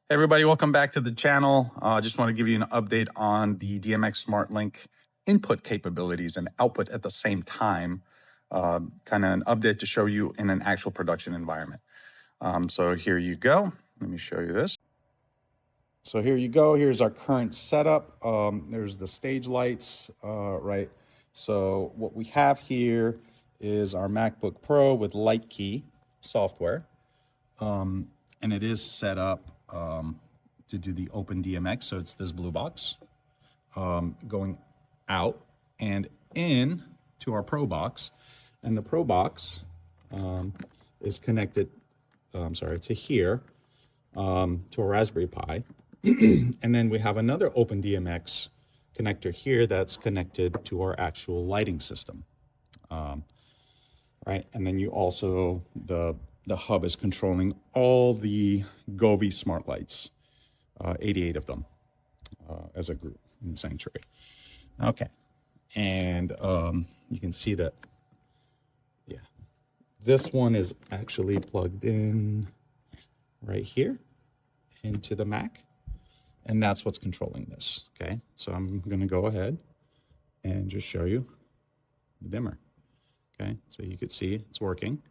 Hey everybody, welcome back to the channel. Just want to give you an update on the DMX SmartLink input capabilities and output at the same time. Kind of an update to show you in an actual production environment. So here you go. Let me show you this. So here you go. Here's our current setup. There's the stage lights, right? So what we have here is our MacBook Pro with Light Key software. And it is set up to do the open DMX. So it's this blue box going out and in to our Pro box. And the Pro box is connected, to here, to a Raspberry Pi. And then we have another open DMX connector here that's connected to our actual lighting system. Right, and then you also, the hub is controlling all the Govee Smartlights, 88 of them as a group in the sanctuary. Okay, and you can see that, yeah, this one is actually plugged in right here into the Mac, and that's what's controlling this, okay? So I'm gonna go ahead and just show you the dimmer, okay? So you can see it's working.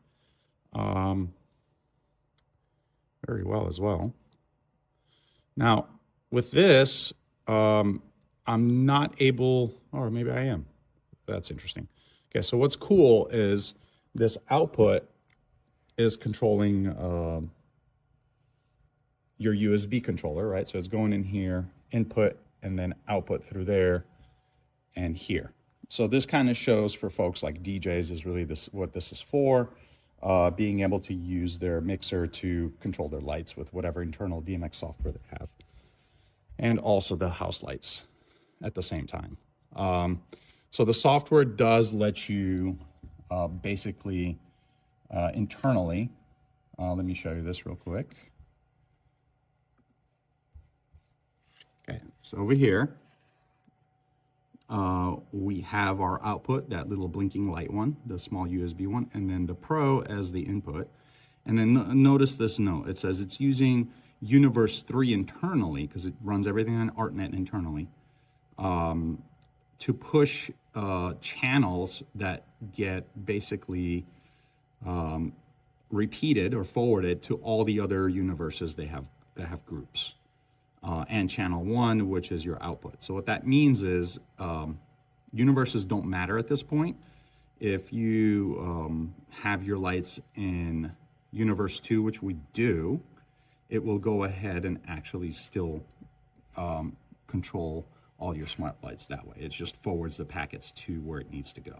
Very well as well. Now, with this, I'm not able, or maybe I am. That's interesting. Okay, so what's cool is this output is controlling your USB controller, right? So it's going in here, input, and then output through there and here. So this kind of shows for folks like DJs is really what this is for. Being able to use their mixer to control their lights with whatever internal DMX software they have. And also the house lights at the same time. So the software does let you basically internally, let me show you this real quick. Okay, so over here, we have our output, that little blinking light one, the small USB one, and then the Pro as the input. And then notice this note. It says it's using Universe 3 internally, because it runs everything on ArtNet internally, to push channels that get basically repeated or forwarded to all the other universes that have groups. And channel 1, which is your output. So what that means is universes don't matter at this point. If you have your lights in universe 2, which we do, it will go ahead and actually still control all your smart lights that way. It just forwards the packets to where it needs to go,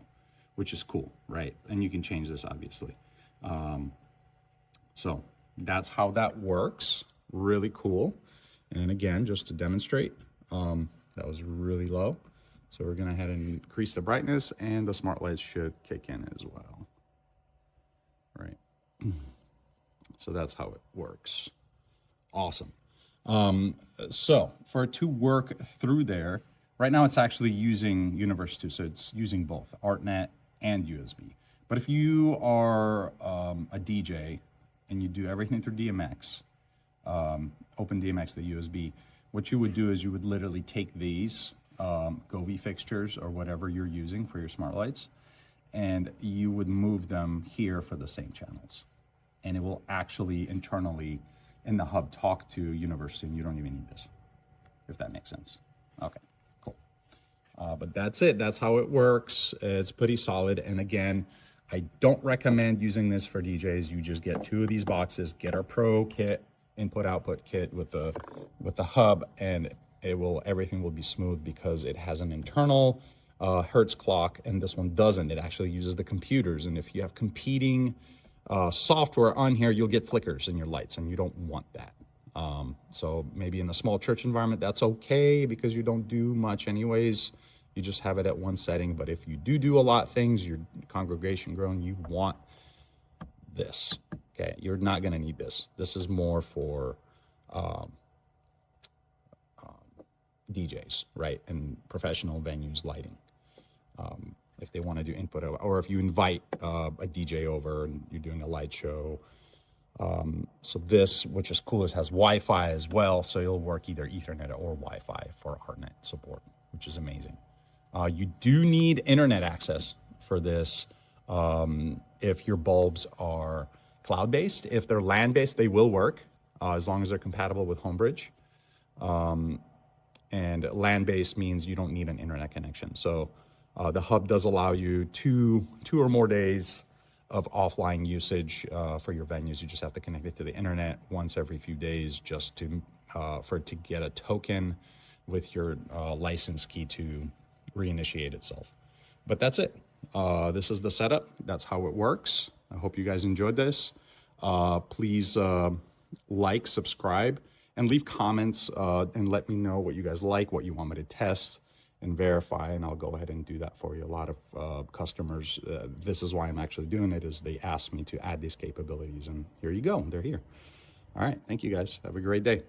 which is cool, right? And you can change this, obviously. So that's how that works. Really cool. And again, just to demonstrate, that was really low. So we're gonna head and increase the brightness, and the smart lights should kick in as well, right? So that's how it works. Awesome. So for it to work through there, right now it's actually using Universe 2, so it's using both ArtNet and USB. But if you are a DJ and you do everything through DMX, open DMX, the USB, what you would do is you would literally take these Govee fixtures or whatever you're using for your smart lights, and you would move them here for the sync channels. And it will actually internally in the hub talk to Universe 2, and you don't even need this, if that makes sense. Okay, cool. But that's it. That's how it works. It's pretty solid. And again, I don't recommend using this for DJs. You just get 2 of these boxes, get our Pro kit, input output kit with the hub, and everything will be smooth because it has an internal Hertz clock, and this one doesn't. It actually uses the computers, and if you have competing software on here, you'll get flickers in your lights, and you don't want that. So maybe in a small church environment, that's okay because you don't do much anyways. You just have it at one setting. But if you do a lot of things, your congregation growing, you want this. Okay, you're not going to need this. This is more for DJs, right, and professional venues lighting. If they want to do input, or if you invite a DJ over and you're doing a light show, So this, which is cool, is has Wi-Fi as well. So it'll work either Ethernet or Wi-Fi for ARPANET support, which is amazing. You do need internet access for this if your bulbs are cloud-based. If they're LAN-based, they will work as long as they're compatible with Homebridge. And LAN-based means you don't need an internet connection. So the hub does allow you two or more days of offline usage for your venues. You just have to connect it to the internet once every few days just to for it to get a token with your license key to reinitiate itself. But that's it. This is the setup. That's how it works. I hope you guys enjoyed this. Please like, subscribe, and leave comments and let me know what you guys like, what you want me to test and verify, and I'll go ahead and do that for you. A lot of customers, this is why I'm actually doing it, is they asked me to add these capabilities, and here you go, they're here. All right, thank you guys. Have a great day.